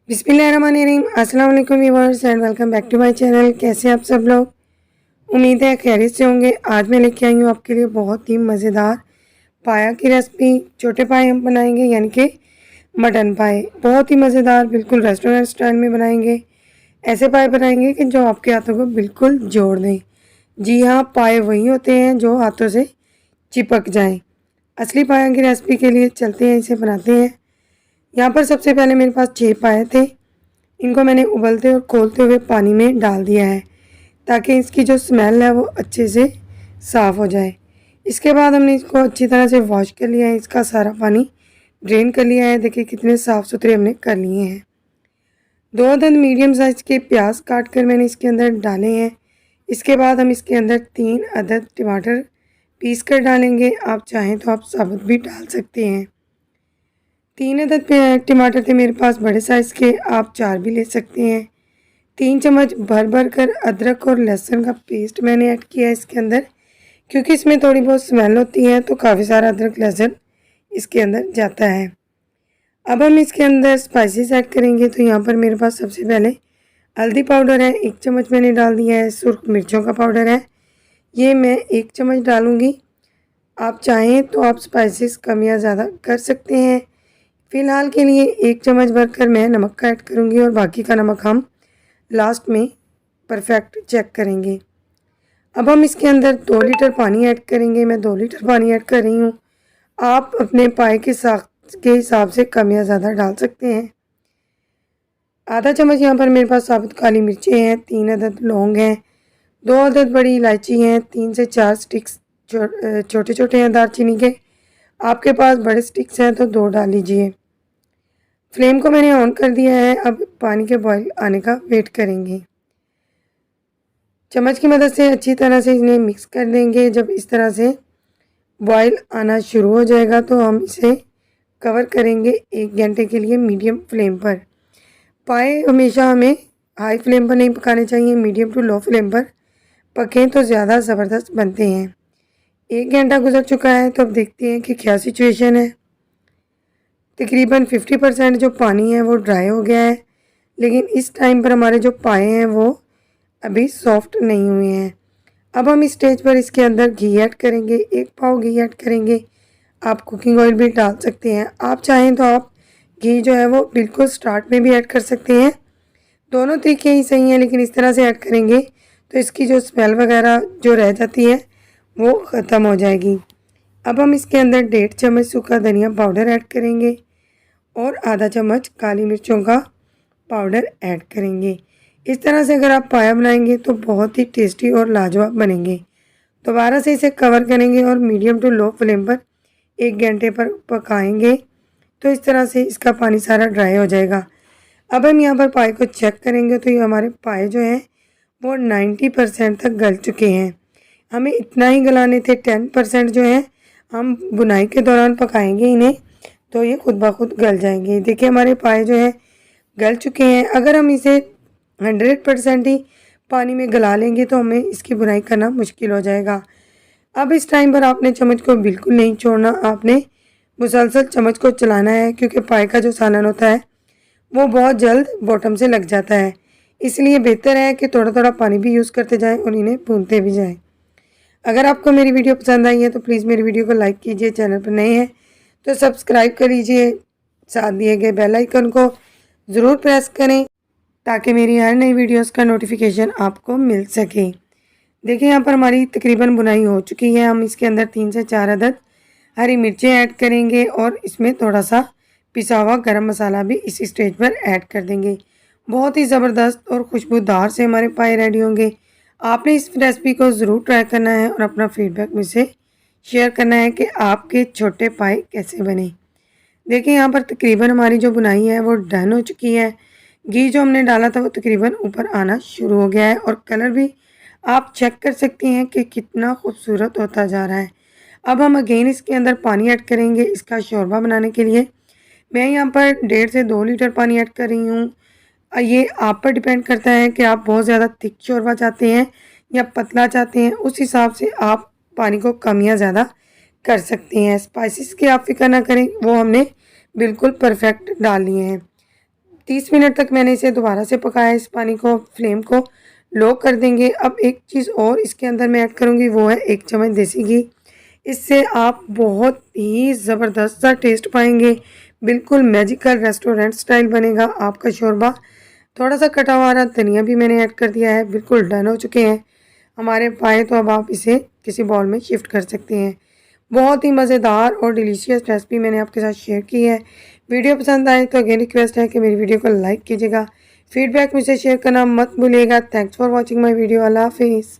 बिस्मिल्लाहिर्रहमानिर्रहीम। अस्सलाम वालेकुम viewers and welcome back to my channel. कैसे आप सब लोग? उम्मीद है खैरियत से होंगे। आज मैं लेके आई हूँ आपके लिए बहुत ही मज़ेदार पाया की रेसिपी। छोटे पाए हम बनाएंगे यानी कि मटन पाए। बहुत ही मज़ेदार, बिल्कुल रेस्टोरेंट स्टाइल में बनाएंगे। ऐसे पाए बनाएंगे कि जो आपके हाथों को बिल्कुल जोड़ दें। जी हाँ, पाए वही होते हैं जो हाथों से चिपक जाएँ। असली पाया की रेसिपी के लिए चलते हैं, इसे बनाते हैं। यहाँ पर सबसे पहले मेरे पास 6 पाए थे। इनको मैंने उबलते और खौलते हुए पानी में डाल दिया है ताकि इसकी जो स्मेल है वो अच्छे से साफ़ हो जाए। इसके बाद हमने इसको अच्छी तरह से वॉश कर लिया है, इसका सारा पानी ड्रेन कर लिया है। देखिए कितने साफ़ सुथरे हमने कर लिए हैं। 2 अदद मीडियम साइज़ के प्याज काट कर मैंने इसके अंदर डाले हैं। इसके बाद हम इसके अंदर 3 अदद टमाटर पीस कर डालेंगे। आप चाहें तो आप साबुत भी डाल सकते हैं। 3 अदद टमाटर थे मेरे पास बड़े साइज़ के, आप 4 भी ले सकते हैं। 3 चम्मच भर भर कर अदरक और लहसुन का पेस्ट मैंने ऐड किया है इसके अंदर, क्योंकि इसमें थोड़ी बहुत स्मेल होती है तो काफ़ी सारा अदरक लहसुन इसके अंदर जाता है। अब हम इसके अंदर स्पाइसेस ऐड करेंगे। तो यहाँ पर मेरे पास सबसे पहले हल्दी पाउडर है, 1 चम्मच मैंने डाल दिया है। सुर्ख मिर्चों का पाउडर है, ये मैं 1 चम्मच डालूँगी। आप चाहें तो आप स्पाइसेस कम या ज़्यादा कर सकते हैं। फ़िलहाल के लिए 1 चम्मच भरकर मैं नमक का ऐड करूँगी और बाकी का नमक हम लास्ट में परफेक्ट चेक करेंगे। अब हम इसके अंदर 2 लीटर पानी ऐड करेंगे। मैं 2 लीटर पानी ऐड कर रही हूँ। आप अपने पाए के हिसाब से कम या ज़्यादा डाल सकते हैं। आधा चम्मच यहाँ पर मेरे पास साबुत काली मिर्चें हैं, 3 अदद लौंग हैं, 2 अदद बड़ी इलायची हैं, 3 से 4 स्टिक्स छोटे छोटे हैं दालचीनी के। आपके पास बड़े स्टिक्स हैं तो 2 डाल लीजिए। फ्लेम को मैंने ऑन कर दिया है। अब पानी के बॉईल आने का वेट करेंगे। चम्मच की मदद से अच्छी तरह से इन्हें मिक्स कर देंगे। जब इस तरह से बॉईल आना शुरू हो जाएगा तो हम इसे कवर करेंगे 1 घंटे के लिए मीडियम फ्लेम पर। पाए हमेशा हमें हाई फ्लेम पर नहीं पकाने चाहिए, मीडियम टू लो फ्लेम पर पकें तो ज़्यादा ज़बरदस्त बनते हैं। 1 घंटा गुजर चुका है तो अब देखते हैं कि क्या सिचुएशन है। तकरीबन 50% जो पानी है वो ड्राई हो गया है, लेकिन इस टाइम पर हमारे जो पाए हैं वो अभी सॉफ्ट नहीं हुए हैं। अब हम इस स्टेज पर इसके अंदर घी ऐड करेंगे, 1 पाव घी ऐड करेंगे। आप कुकिंग ऑयल भी डाल सकते हैं। आप चाहें तो आप घी जो है वो बिल्कुल स्टार्ट में भी ऐड कर सकते हैं। दोनों तरीके ही सही हैं, लेकिन इस तरह से ऐड करेंगे तो इसकी जो स्मेल वगैरह जो रह जाती है वो ख़त्म हो जाएगी। अब हम इसके अंदर 1.5 चम्मच सूखा धनिया पाउडर ऐड करेंगे और आधा चम्मच काली मिर्चों का पाउडर ऐड करेंगे। इस तरह से अगर आप पाया बनाएंगे तो बहुत ही टेस्टी और लाजवाब बनेंगे। दोबारा से इसे कवर करेंगे और मीडियम टू लो फ्लेम पर 1 घंटे पर पकाएंगे तो इस तरह से इसका पानी सारा ड्राई हो जाएगा। अब हम यहाँ पर पाए को चेक करेंगे तो ये हमारे पाए जो हैं वो 90% तक गल चुके हैं। हमें इतना ही गलाने थे। 10% जो है हम बुनाई के दौरान पकाएंगे इन्हें तो ये खुद ब खुद गल जाएंगे। देखिए हमारे पाए जो है गल चुके हैं। अगर हम इसे 100% ही पानी में गला लेंगे तो हमें इसकी बुनाई करना मुश्किल हो जाएगा। अब इस टाइम पर आपने चम्मच को बिल्कुल नहीं छोड़ना, आपने मुसलसल चम्मच को चलाना है, क्योंकि पाए का जो सालन होता है वो बहुत जल्द बॉटम से लग जाता है। इसलिए बेहतर है कि थोड़ा थोड़ा पानी भी यूज़ करते जाएं और इन्हें भूनते भी जाएं। अगर आपको मेरी वीडियो पसंद आई है तो प्लीज़ मेरी वीडियो को लाइक कीजिए। चैनल पर नए हैं तो सब्सक्राइब कर लीजिए। साथ दिए गए बेल आइकन को ज़रूर प्रेस करें ताकि मेरी हर नई वीडियोस का नोटिफिकेशन आपको मिल सके। देखिए यहाँ पर हमारी तकरीबन बुनाई हो चुकी है। हम इसके अंदर 3 से 4 अदद हरी मिर्चें ऐड करेंगे और इसमें थोड़ा सा पिसा हुआ गरम मसाला भी इस स्टेज पर ऐड कर देंगे। बहुत ही ज़बरदस्त और खुशबूदार से हमारे पाए रेडी होंगे। आपने इस रेसिपी को ज़रूर ट्राई करना है और अपना फीडबैक मुझसे शेयर करना है कि आपके छोटे पाए कैसे बने। देखिए यहाँ पर तकरीबन हमारी जो बुनाई है वो डन हो चुकी है। घी जो हमने डाला था वो तकरीबन ऊपर आना शुरू हो गया है और कलर भी आप चेक कर सकती हैं कि कितना खूबसूरत होता जा रहा है। अब हम अगेन इसके अंदर पानी ऐड करेंगे इसका शोरबा बनाने के लिए। मैं यहाँ पर 1.5 से 2 लीटर पानी ऐड कर रही हूँ। ये आप पर डिपेंड करता है कि आप बहुत ज़्यादा थिक शोरबा चाहते हैं या पतला चाहते हैं। उस हिसाब से आप पानी को कम या ज़्यादा कर सकते हैं। स्पाइसेस की आप फिक्र ना करें, वो हमने बिल्कुल परफेक्ट डाल लिए हैं। 30 मिनट तक मैंने इसे दोबारा से पकाया। इस पानी को फ्लेम को लो कर देंगे। अब एक चीज़ और इसके अंदर मैं ऐड करूँगी, वो है 1 चम्मच देसी घी। इससे आप बहुत ही ज़बरदस्त सा टेस्ट पाएंगे, बिल्कुल मैजिकल रेस्टोरेंट स्टाइल बनेगा आपका शोरबा। थोड़ा सा कटा हुआ हरा धनिया भी मैंने ऐड कर दिया है। बिल्कुल डन हो चुके हैं हमारे पाए, तो अब आप इसे किसी बाउल में शिफ्ट कर सकते हैं। बहुत ही मज़ेदार और डिलीशियस रेसिपी मैंने आपके साथ शेयर की है। वीडियो पसंद आए तो अगेन रिक्वेस्ट है कि मेरी वीडियो को लाइक कीजिएगा। फीडबैक मुझसे शेयर करना मत भूलिएगा। Thanks for watching my video. Allah हाफिज़।